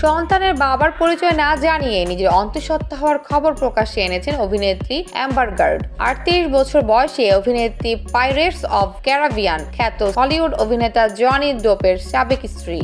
সন্তানের বাবার পরিচয় না জানিয়ে নিজের অন্তঃসত্ত্বা হওয়ার খবর প্রকাশ্যে এনেছেন অভিনেত্রী অ্যাম্বার গার্ড। 38 বছর বয়সে অভিনেত্রী পাইরেটস অব ক্যারিবিয়ান খ্যাত হলিউড অভিনেতা জনি ডেপের সাবেক স্ত্রী।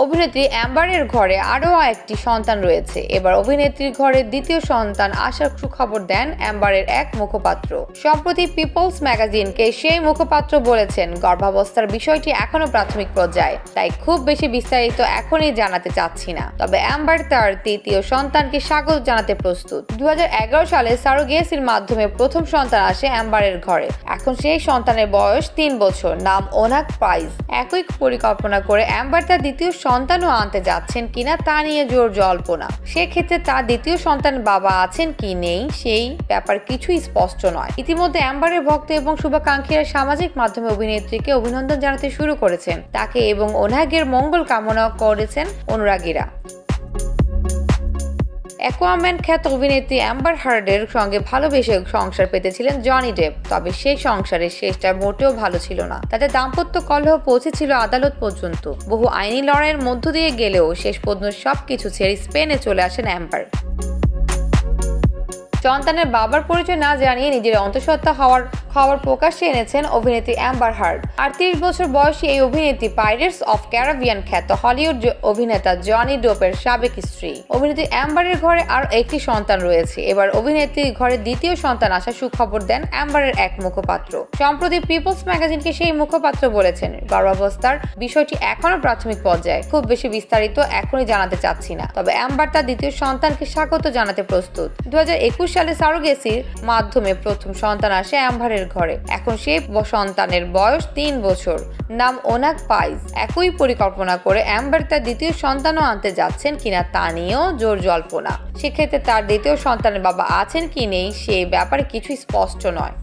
অভিনেত্রী অ্যাম্বারের ঘরে আরও একটি সন্তান রয়েছে। এবার অভিনেত্রীর ঘরে দ্বিতীয় সন্তান আসার সুখবর দেন অ্যাম্বারের এক মুখপাত্র। সম্প্রতি পিপলস ম্যাগাজিনকে সেই মুখপাত্র বলেছেন, গর্ভাবস্থার বিষয়টি এখনো প্রাথমিক পর্যায়ে, তাই খুব বেশি বিস্তারিত এখনই জানাতে চাচ্ছি না। তবে অ্যাম্বার তার তৃতীয় সন্তানকে স্বাগত জানাতে প্রস্তুত। 2011 সালে সারোগেসির মাধ্যমে প্রথম সন্তান আসে অ্যাম্বারের ঘরে। এখন সেই সন্তানের বয়স 3 বছর, নাম ওনাক প্রাইজ। একই পরিকল্পনা করে অ্যাম্বার তার দ্বিতীয় সন্তানও আনতে যাচ্ছেন কিনা তা নিয়ে জোর জল্পনা। সেক্ষেত্রে তার দ্বিতীয় সন্তানের বাবা আছেন কি নেই সেই ব্যাপার কিছুই স্পষ্ট নয়। ইতিমধ্যে অ্যাম্বারের ভক্ত এবং শুভাকাঙ্ক্ষীরা সামাজিক মাধ্যমে অভিনেত্রীকে অভিনন্দন জানাতে শুরু করেছেন। তাকে এবং ওনাগের মঙ্গল কামনা করেছেন অনুরাগীরা। অ্যাকুয়াম্যান খ্যাত অভিনেত্রী অ্যাম্বার হার্ডের সঙ্গে ভালোবেসে সংসার পেতেছিলেন জনি ডেপ। তবে সেই সংসারের শেষটা মোটেও ভালো ছিল না। তাদের দাম্পত্য কলহ পৌঁছেছিল আদালত পর্যন্ত। বহু আইনি লড়াইয়ের মধ্য দিয়ে গেলেও শেষ পর্যন্ত সবকিছু ছেড়ে স্পেনে চলে আসেন অ্যাম্বার। সন্তানের বাবার পরিচয় না জানিয়ে নিজের অন্তঃসত্ত্বা হওয়ার খবর প্রকাশ্যে এনেছেন অভিনেত্রী অ্যাম্বার হার্ড। 38 বছর বয়সী এই অভিনেত্রী পাইরেটস অব ক্যারিবিয়ান খ্যাত হলিউড অভিনেতা জনি ডেপের সাবেক স্ত্রী। অভিনেত্রী অ্যাম্বারের ঘরে আর একটি সন্তান রয়েছে। এবার অভিনেত্রীর ঘরে দ্বিতীয় সন্তান আসার সুখবর দেন অ্যাম্বারের এক মুখপাত্র। সম্প্রতি পিপলস ম্যাগাজিনকে সেই মুখপাত্র বলেছেন, গর্ভাবস্থার বিষয়টি এখনো প্রাথমিক পর্যায়ে, খুব বেশি বিস্তারিত এখনই জানাতে চাচ্ছি না। তবে অ্যাম্বার তার দ্বিতীয় সন্তানকে স্বাগত জানাতে প্রস্তুত। 2021 সালে সারোগেসির মাধ্যমে প্রথম সন্তান আসে অ্যাম্বারের ঘরে। এখন সেই সন্তানের বয়স 3 বছর, নাম ওনাক প্রাইজ। একই পরিকল্পনা করে অ্যাম্বার তার দ্বিতীয় সন্তানও আনতে যাচ্ছেন কিনা তা নিয়েও জোর জল্পনা। সেক্ষেত্রে তার দ্বিতীয় সন্তানের বাবা আছেন কি নেই সেই ব্যাপারে কিছুই স্পষ্ট নয়।